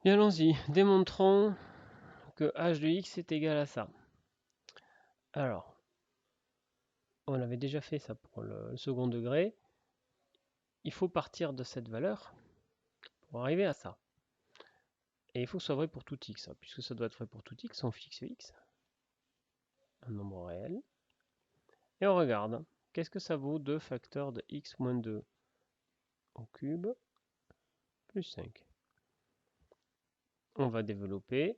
Et allons-y, démontrons que h de x est égal à ça. Alors, on avait déjà fait ça pour le second degré. Il faut partir de cette valeur pour arriver à ça. Et il faut que ce soit vrai pour tout x, puisque ça doit être vrai pour tout x, on fixe x, un nombre réel, et on regarde. Qu'est-ce que ça vaut 2 facteurs de x moins 2 au cube plus 5? On va développer,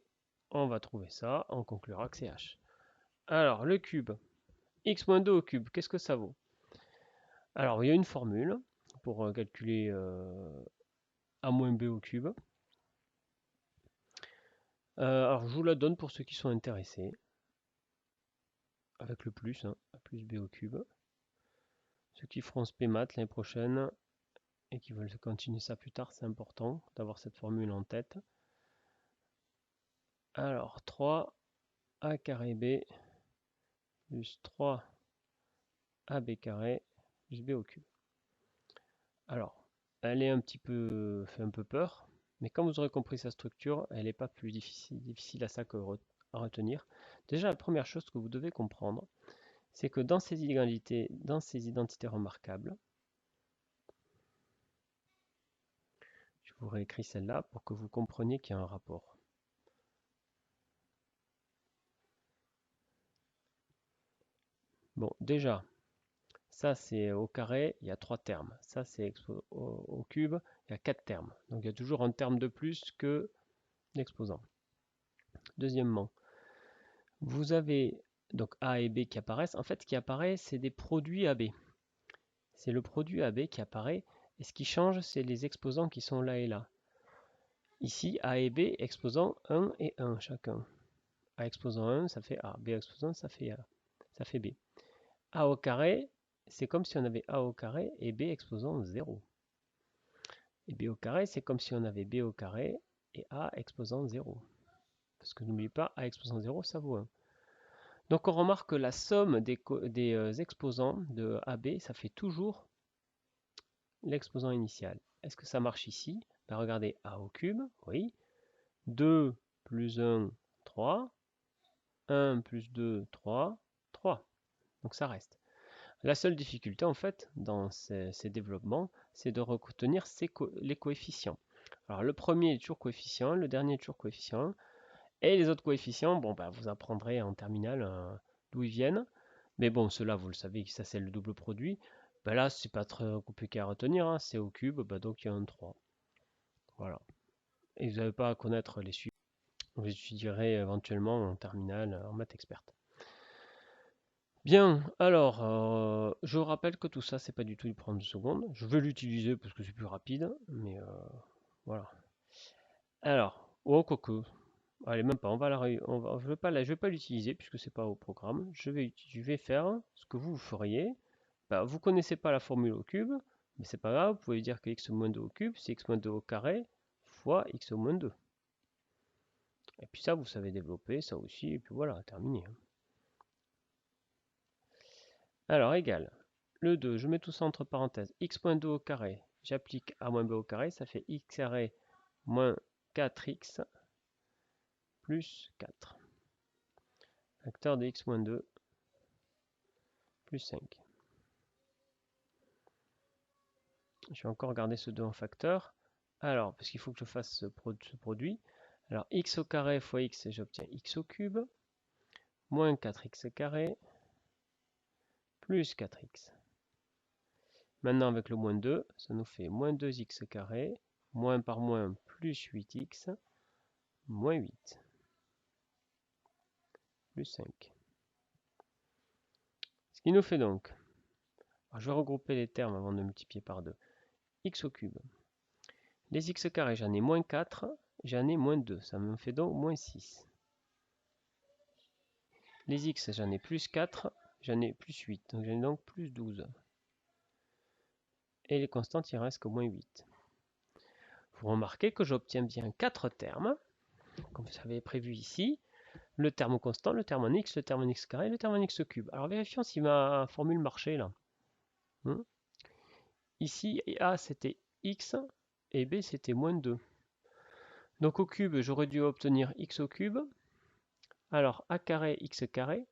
on va trouver ça, on conclura que c'est h. Alors, le cube, x moins 2 au cube, qu'est-ce que ça vaut? Alors, il y a une formule pour calculer a moins b au cube. Alors, je vous la donne pour ceux qui sont intéressés. Avec le plus, a plus b au cube. Ceux qui feront spé maths l'année prochaine et qui veulent continuer ça plus tard, c'est important d'avoir cette formule en tête. Alors, 3a carré b plus 3ab carré plus b au cube. Alors, elle est fait un peu peur, mais comme vous aurez compris sa structure, elle n'est pas plus difficile à ça à retenir. Déjà, la première chose que vous devez comprendre, c'est que dans ces inégalités, dans ces identités remarquables, je vous réécris celle-là pour que vous compreniez qu'il y a un rapport. Bon, déjà, ça c'est au carré, il y a 3 termes. Ça c'est au cube, il y a 4 termes. Donc il y a toujours un terme de plus que l'exposant. Deuxièmement, vous avez donc A et B qui apparaissent. En fait, ce qui apparaît, c'est des produits AB. C'est le produit AB qui apparaît. Et ce qui change, c'est les exposants qui sont là et là. Ici, A et B exposant 1 et 1 chacun. A exposant 1, ça fait A. B exposant, ça fait A. Ça fait B. A au carré, c'est comme si on avait A au carré et B exposant 0. Et B au carré, c'est comme si on avait B au carré et A exposant 0. Parce que n'oubliez pas, A exposant 0, ça vaut 1. Donc on remarque que la somme des exposants de AB, ça fait toujours l'exposant initial. Est-ce que ça marche ici? Ben regardez, A au cube, oui. 2 plus 1, 3. 1 plus 2, 3. 3. Donc ça reste. La seule difficulté, en fait, dans ces développements, c'est de retenir les coefficients. Alors, le premier est toujours coefficient, le dernier est toujours coefficient. Et les autres coefficients, bon, bah, vous apprendrez en terminale d'où ils viennent. Mais bon, ceux-là, vous le savez, ça c'est le double produit. Bah, là, c'est pas très compliqué à retenir. C'est au cube, bah, donc il y a un 3. Voilà. Et vous n'avez pas à connaître les suivants. Vous étudierez éventuellement en terminale en maths experte. Bien, alors, je vous rappelle que tout ça, c'est pas du tout du 30 secondes. Je vais l'utiliser parce que c'est plus rapide, mais voilà. Alors, oh, quoique, allez, même pas, je vais pas l'utiliser puisque c'est pas au programme. Je vais faire ce que vous feriez. Bah, vous connaissez pas la formule au cube, mais c'est pas grave, vous pouvez dire que x moins 2 au cube, c'est x moins 2 au carré fois x moins 2. Et puis ça, vous savez développer, ça aussi, et puis voilà, terminé. Alors, égal. Le 2, je mets tout ça entre parenthèses. X moins 2 au carré, j'applique a moins b au carré, ça fait x carré moins 4x plus 4. Facteur de x moins 2 plus 5. Je vais encore garder ce 2 en facteur. Alors, parce qu'il faut que je fasse ce produit. Alors, x au carré fois x, j'obtiens x au cube, moins 4x carré, plus 4x. Maintenant, avec le moins 2, ça nous fait moins 2x carré, moins par moins plus 8x, moins 8, plus 5. Ce qui nous fait donc, alors je vais regrouper les termes avant de multiplier par 2, x au cube. Les x carrés, j'en ai moins 4, j'en ai moins 2, ça me fait donc moins 6. Les x, j'en ai plus 4, j'en ai plus 8, donc j'en ai donc plus 12. Et les constantes, il reste que moins 8. Vous remarquez que j'obtiens bien 4 termes, comme vous avez prévu ici. Le terme constant, le terme en x, le terme en x carré, le terme en x cube. Alors vérifions si ma formule marchait là. Ici, A c'était x et B c'était moins 2. Donc au cube, j'aurais dû obtenir x au cube. Alors a carré, x carré.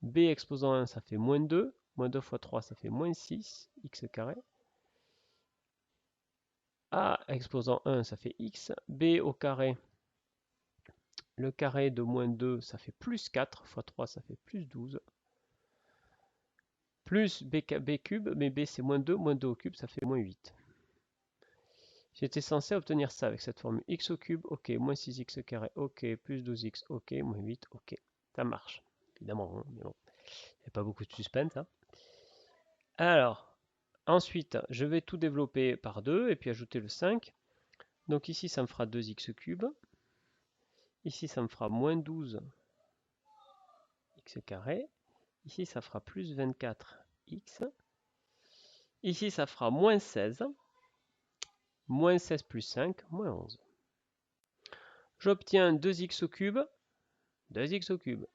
B exposant 1, ça fait moins 2. Moins 2 fois 3, ça fait moins 6, x carré. A exposant 1, ça fait x. B au carré, le carré de moins 2, ça fait plus 4 fois 3, ça fait plus 12. Plus b cube, mais b c'est moins 2 au cube, ça fait moins 8. J'étais censé obtenir ça avec cette formule. X au cube, ok, moins 6x carré, ok, plus 12x, ok, moins 8, ok. Ça marche, évidemment, hein, mais bon, il n'y a pas beaucoup de suspense. Hein. Alors, ensuite, je vais tout développer par 2 et puis ajouter le 5. Donc ici, ça me fera 2x cube. Ici, ça me fera moins 12x carré. Ici, ça fera plus 24x. Ici, ça fera moins 16. Moins 16 plus 5, moins 11. J'obtiens 2x au cube. 2x au cube.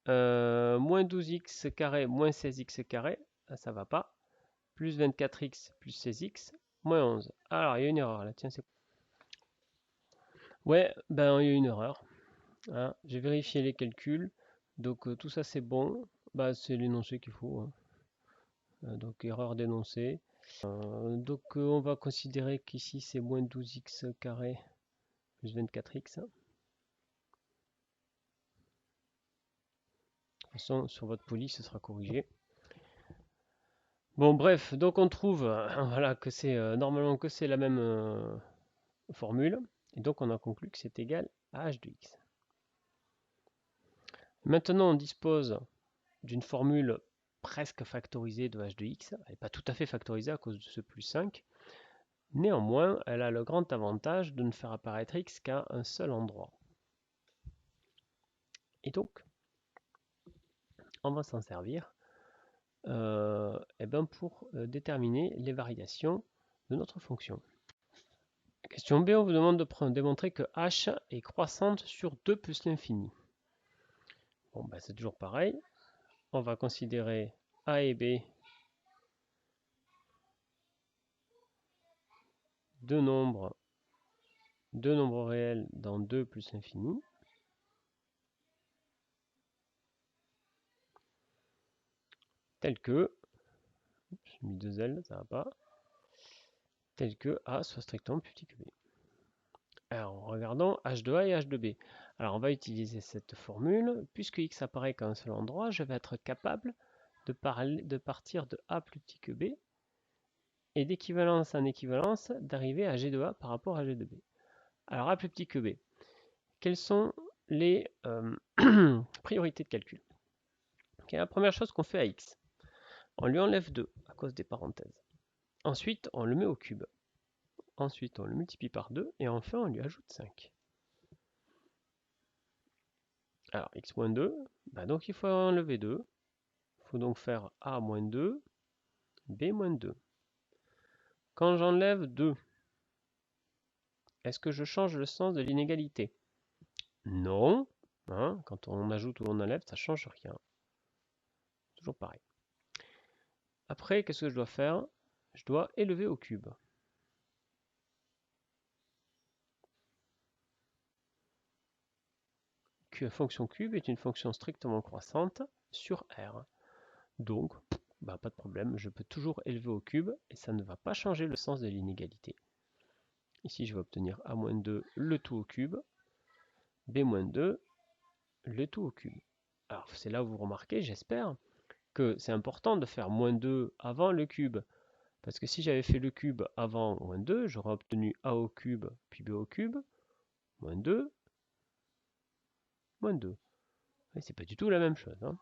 Moins 12x carré, moins 16x carré. Ça va pas. Plus 24x plus 16x, moins 11. Alors, il y a une erreur là. Tiens, c'est... Ouais, ben, il y a une erreur. Hein. J'ai vérifié les calculs. Donc, tout ça, c'est bon. Bah, c'est l'énoncé qu'il faut. Hein. Donc, erreur d'énoncé. Donc, on va considérer qu'ici, c'est moins 12x carré plus 24x. De toute façon, sur votre police, ce sera corrigé. Bon, bref, donc on trouve voilà, que c'est normalement que c'est la même formule. Et donc, on a conclu que c'est égal à h de x. Maintenant, on dispose d'une formule presque factorisée de h de x. Elle n'est pas tout à fait factorisée à cause de ce plus 5. Néanmoins, elle a le grand avantage de ne faire apparaître x qu'à un seul endroit. Et donc, on va s'en servir pour déterminer les variations de notre fonction. Question B, on vous demande de démontrer que h est croissante sur 2 plus l'infini. Bon, ben, c'est toujours pareil. On va considérer a et b deux nombres réels dans 2 plus l'infini. Tel que, j'ai mis 2 L, ça va pas, tel que a soit strictement plus petit que b. Alors, regardons h de a et h de b. Alors, on va utiliser cette formule. Puisque x apparaît qu'à un seul endroit, je vais être capable de partir de a plus petit que b et d'équivalence en équivalence d'arriver à g de a par rapport à g de b. Alors, a plus petit que b. Quelles sont les priorités de calcul? Okay, la première chose qu'on fait à x, on lui enlève 2 à cause des parenthèses. Ensuite, on le met au cube. Ensuite, on le multiplie par 2 et enfin, on lui ajoute 5. Alors, x moins 2, bah donc il faut enlever 2. Il faut donc faire a moins 2, b moins 2. Quand j'enlève 2, est-ce que je change le sens de l'inégalité? Non. Hein, quand on ajoute ou on enlève, ça ne change rien. Toujours pareil. Après, qu'est-ce que je dois faire? Je dois élever au cube. Fonction cube est une fonction strictement croissante sur R. Donc, pas de problème, je peux toujours élever au cube et ça ne va pas changer le sens de l'inégalité. Ici, je vais obtenir a-2 le tout au cube, b-2 le tout au cube. Alors, c'est là où vous remarquez, j'espère, que c'est important de faire moins 2 avant le cube. Parce que si j'avais fait le cube avant moins 2, j'aurais obtenu a au cube puis b au cube, moins 2, moins 2. Et c'est pas du tout la même chose. Hein.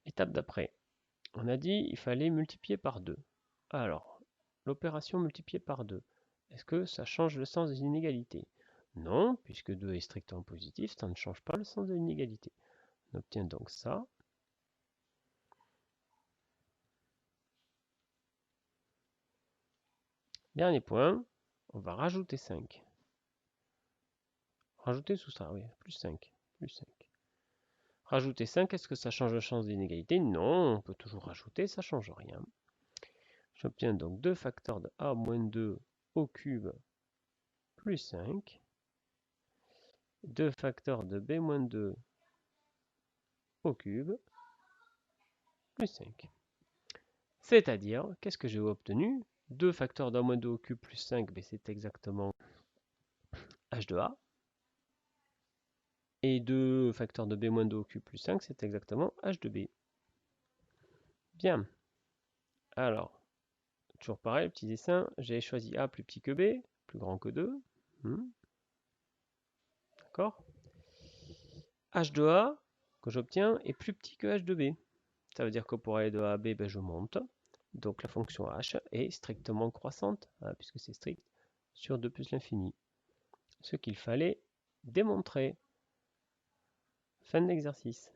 Étape d'après. On a dit qu'il fallait multiplier par 2. Alors, l'opération multipliée par 2, est-ce que ça change le sens des inégalités? Non, puisque 2 est strictement positif, ça ne change pas le sens de l'inégalité. On obtient donc ça. Dernier point, on va rajouter 5. Rajouter soustraire, oui, plus 5. Plus 5. Rajouter 5, est-ce que ça change le sens d'inégalité? Non, on peut toujours rajouter, ça ne change rien. J'obtiens donc 2 facteurs de a moins 2 au cube plus 5, 2 facteurs de b moins 2 au cube, plus 5. C'est-à-dire, qu'est-ce que j'ai obtenu? 2 facteurs d'un moins 2 au cube plus 5, ben c'est exactement h de a. Et 2 facteurs de b moins 2 au cube plus 5, c'est exactement h de b. Bien. Alors, toujours pareil, petit dessin, j'ai choisi a plus petit que b, plus grand que 2. D'accord? H de a que j'obtiens est plus petit que h de b. Ça veut dire que pour aller de a à b, ben je monte. Donc la fonction h est strictement croissante, hein, puisque c'est strict, sur 2 plus l'infini. Ce qu'il fallait démontrer. Fin de l'exercice.